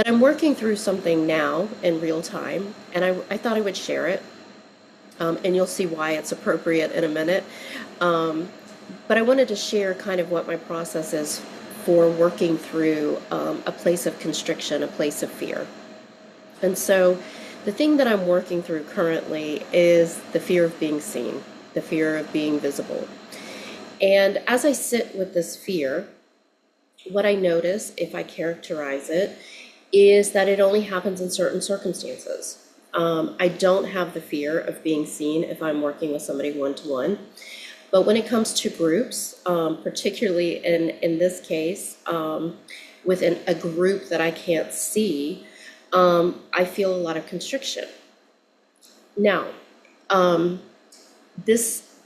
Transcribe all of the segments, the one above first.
But I'm working through something now in real time, and I thought I would share it, and you'll see why it's appropriate in a minute. Um, but I wanted to share kind of what my process is for working through a place of constriction, a place of fear. And so the thing that I'm working through currently is the fear of being seen, the fear of being visible. And as I sit with this fear, what I notice, if I characterize it, is that it only happens in certain circumstances. I don't have the fear of being seen if I'm working with somebody one-to-one. But when it comes to groups, particularly in this case, within a group that I can't see, I feel a lot of constriction. Now, this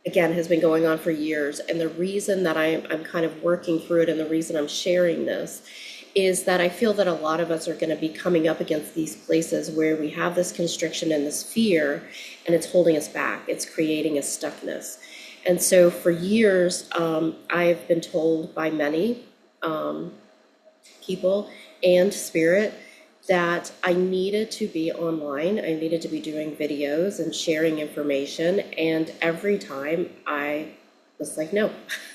again has been going on for years, and the reason that I'm kind of working through it and the reason I'm sharing this is that I feel that a lot of us are going to be coming up against these places where we have this constriction and this fear, and it's holding us back. It's creating a stuckness. And so for years, I've been told by many people and spirit that I needed to be online. I needed to be doing videos and sharing information. And every time I was like, no,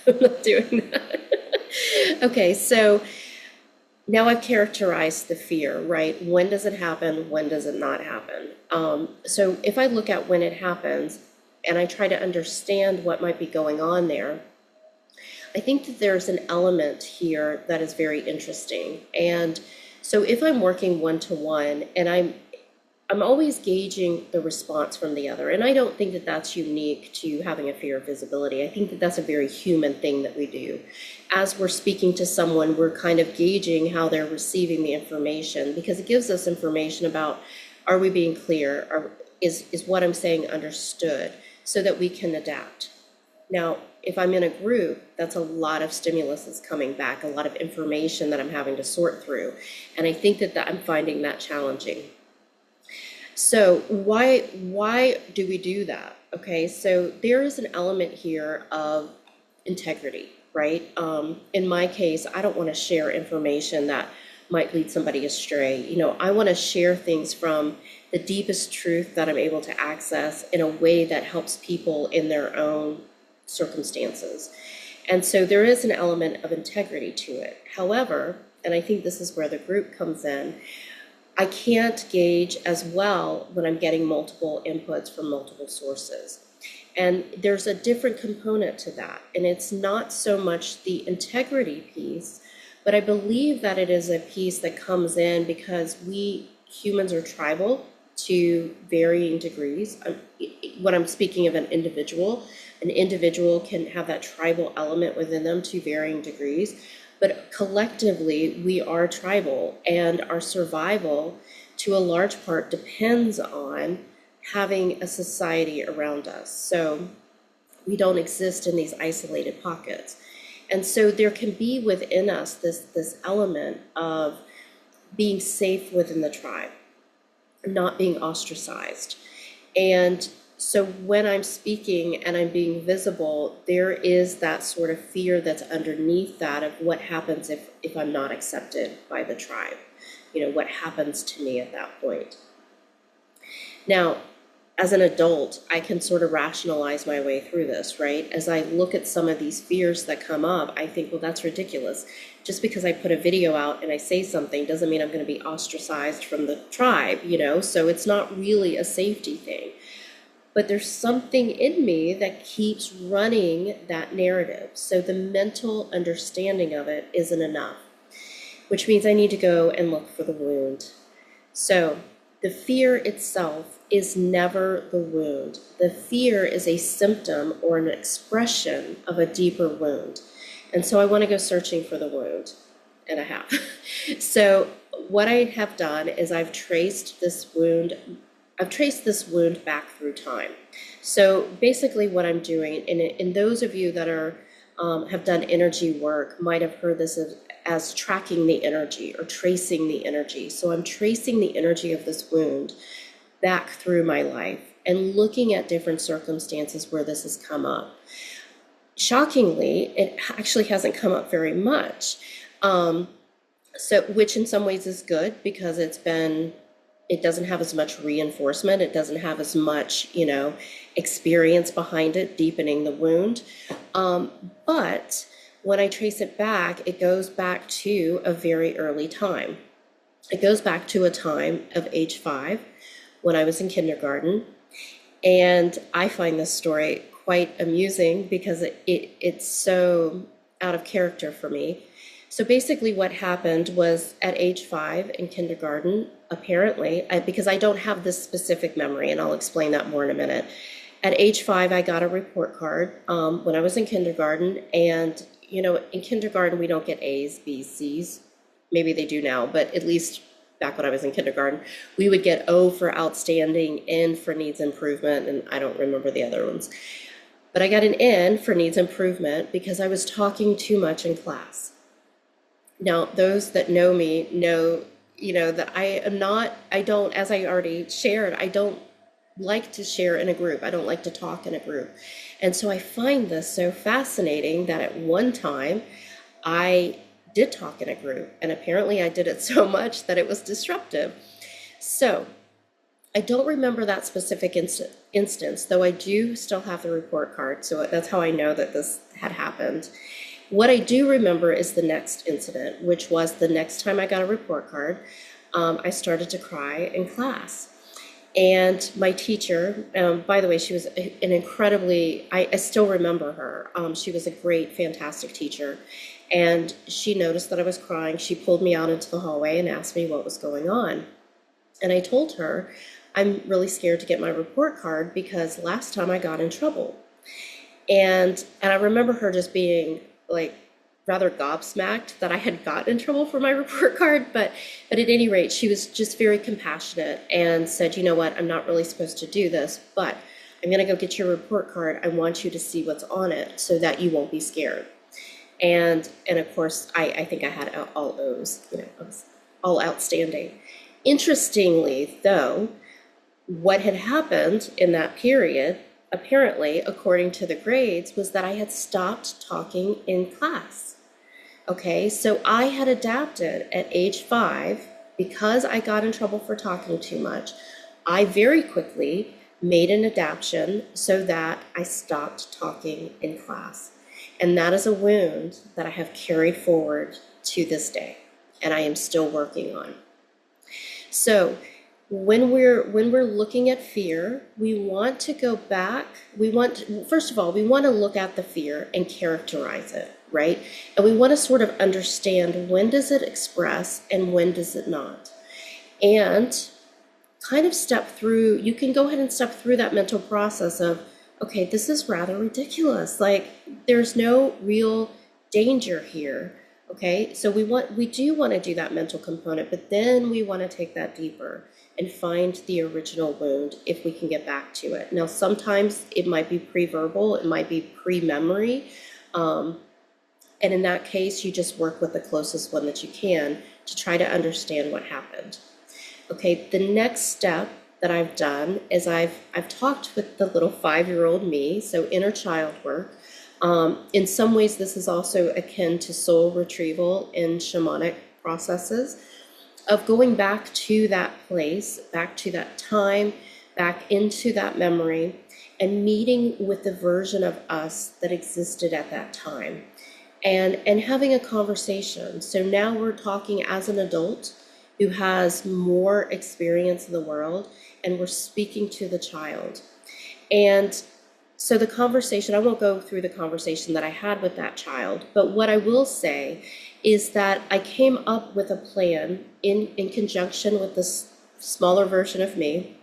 I'm not doing that. Okay, so now I've characterized the fear, right? When does it happen? When does it not happen? So if I look at when it happens and I try to understand what might be going on there, I think that there's an element here that is very interesting. And so if I'm working one-to-one and I'm always gauging the response from the other, and I don't think that that's unique to having a fear of visibility. I think that that's a very human thing that we do. As we're speaking to someone, we're kind of gauging how they're receiving the information, because it gives us information about, are we being clear? Is what I'm saying understood, so that we can adapt. Now, if I'm in a group, that's a lot of stimulus that's coming back, a lot of information that I'm having to sort through. And I think that I'm finding that challenging. So why do we do that? Okay, so there is an element here of integrity, right? In my case, I don't want to share information that might lead somebody astray. You know, I want to share things from the deepest truth that I'm able to access in a way that helps people in their own circumstances. And so there is an element of integrity to it. However, and I think this is where the group comes in, I can't gauge as well when I'm getting multiple inputs from multiple sources. And there's a different component to that. And it's not so much the integrity piece, but I believe that it is a piece that comes in because we humans are tribal to varying degrees. When I'm speaking of an individual can have that tribal element within them to varying degrees. But collectively, we are tribal, and our survival, to a large part, depends on having a society around us. So we don't exist in these isolated pockets. And so there can be within us this element of being safe within the tribe, not being ostracized. And so when I'm speaking and I'm being visible, there is that sort of fear that's underneath that of what happens if I'm not accepted by the tribe. You know, what happens to me at that point. Now, as an adult, I can sort of rationalize my way through this, right? As I look at some of these fears that come up, I think, well, that's ridiculous. Just because I put a video out and I say something doesn't mean I'm going to be ostracized from the tribe, you know? So it's not really a safety thing. But there's something in me that keeps running that narrative. So the mental understanding of it isn't enough, which means I need to go and look for the wound. So the fear itself is never the wound. The fear is a symptom or an expression of a deeper wound. And so I want to go searching for the wound, and I have. So what I have done is I've traced this wound back through time. So basically what I'm doing, and those of you that are have done energy work might have heard this as tracking the energy or tracing the energy. So I'm tracing the energy of this wound back through my life and looking at different circumstances where this has come up. Shockingly, it actually hasn't come up very much. So, which in some ways is good because it doesn't have as much reinforcement. It doesn't have as much, experience behind it, deepening the wound. But when I trace it back, it goes back to a very early time. It goes back to a time of age 5 when I was in kindergarten. And I find this story quite amusing because it's so out of character for me. So basically what happened was at age 5 in kindergarten, apparently, because I don't have this specific memory, and I'll explain that more in a minute. At age 5, I got a report card when I was in kindergarten. And, in kindergarten, we don't get A's, B's, C's. Maybe they do now, but at least back when I was in kindergarten, we would get O for outstanding, N for needs improvement, and I don't remember the other ones. But I got an N for needs improvement because I was talking too much in class. Now, those that know me know, that I don't, as I already shared, I don't like to share in a group. I don't like to talk in a group. And so I find this so fascinating that at one time I did talk in a group, and apparently I did it so much that it was disruptive. So I don't remember that specific instance, though I do still have the report card. So that's how I know that this had happened. What I do remember is the next incident, which was the next time I got a report card, I started to cry in class. And my teacher, by the way, she was an incredibly, I still remember her. She was a great, fantastic teacher. And she noticed that I was crying. She pulled me out into the hallway and asked me what was going on. And I told her, I'm really scared to get my report card because last time I got in trouble. And I remember her just being like rather gobsmacked that I had gotten in trouble for my report card, but at any rate, she was just very compassionate and said, you know what, I'm not really supposed to do this, but I'm gonna go get your report card. I want you to see what's on it so that you won't be scared. And of course, I think I had all O's, I was all outstanding. Interestingly, though, what had happened in that period, apparently, according to the grades, was that I had stopped talking in class. Okay, so I had adapted at age 5 because I got in trouble for talking too much. I very quickly made an adaptation so that I stopped talking in class. And that is a wound that I have carried forward to this day, and I am still working on. So when we're looking at fear, we want to go back. First of all, we want to look at the fear and characterize it, right? And we want to sort of understand, when does it express and when does it not? And kind of you can go ahead and step through that mental process of, okay, this is rather ridiculous. Like, there's no real danger here. Okay, so we do want to do that mental component, but then we want to take that deeper and find the original wound if we can get back to it. Now, sometimes it might be pre-verbal, it might be pre-memory. And in that case, you just work with the closest one that you can to try to understand what happened. Okay, the next step that I've done is I've talked with the little 5-year-old me, so inner child work. In some ways, this is also akin to soul retrieval in shamanic processes of going back to that place, back to that time, back into that memory, and meeting with the version of us that existed at that time, and having a conversation. So now we're talking as an adult who has more experience in the world, and we're speaking to the child. And so the conversation, I won't go through the conversation that I had with that child, but what I will say is that I came up with a plan in conjunction with this smaller version of me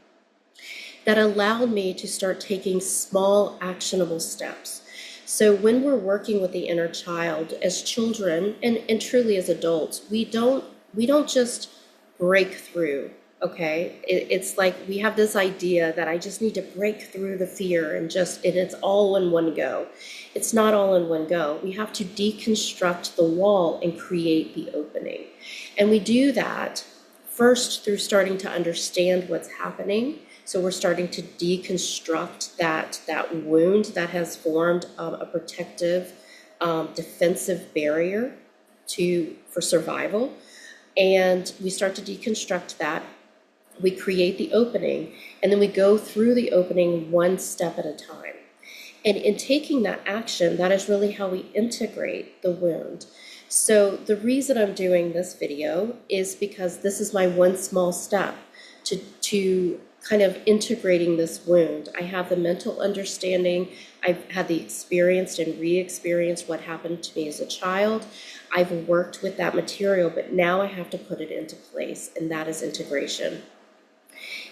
that allowed me to start taking small actionable steps. So when we're working with the inner child as children and truly as adults, we don't just break through. Okay, it's like we have this idea that I just need to break through the fear and it's all in one go. It's not all in one go. We have to deconstruct the wall and create the opening. And we do that first through starting to understand what's happening. So we're starting to deconstruct that wound that has formed a protective, defensive barrier for survival. And we start to deconstruct that. We create the opening, and then we go through the opening one step at a time. And in taking that action, that is really how we integrate the wound. So the reason I'm doing this video is because this is my one small step to kind of integrating this wound. I have the mental understanding, I've had the experienced and re-experienced what happened to me as a child. I've worked with that material, but now I have to put it into place, and that is integration.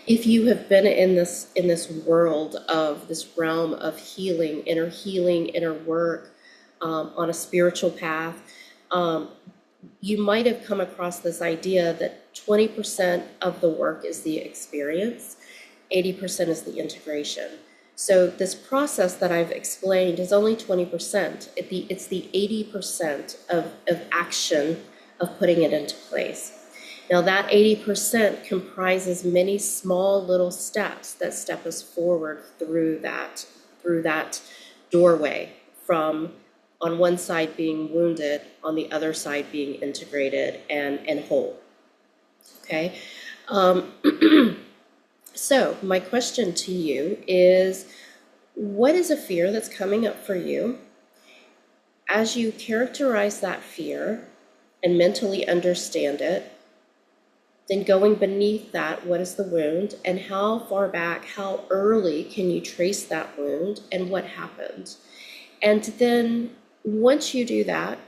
If you have been in this world of this realm of healing, inner work, on a spiritual path, you might have come across this idea that 20% of the work is the experience, 80% is the integration. So this process that I've explained is only 20%. It's the 80% of action of putting it into place. Now that 80% comprises many small little steps that step us forward through that doorway, from on one side being wounded, on the other side being integrated and whole. Okay. So my question to you is, what is a fear that's coming up for you? As you characterize that fear and mentally understand it, then going beneath that, what is the wound, and how far back, how early can you trace that wound, and what happened? And then once you do that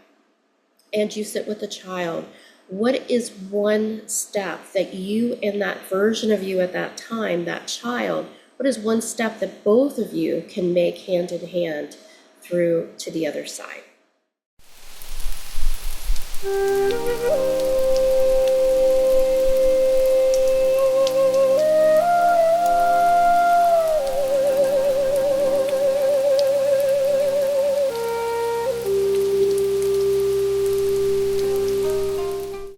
and you sit with the child, what is one step that you and that version of you at that time, that child, what is one step that both of you can make hand in hand through to the other side?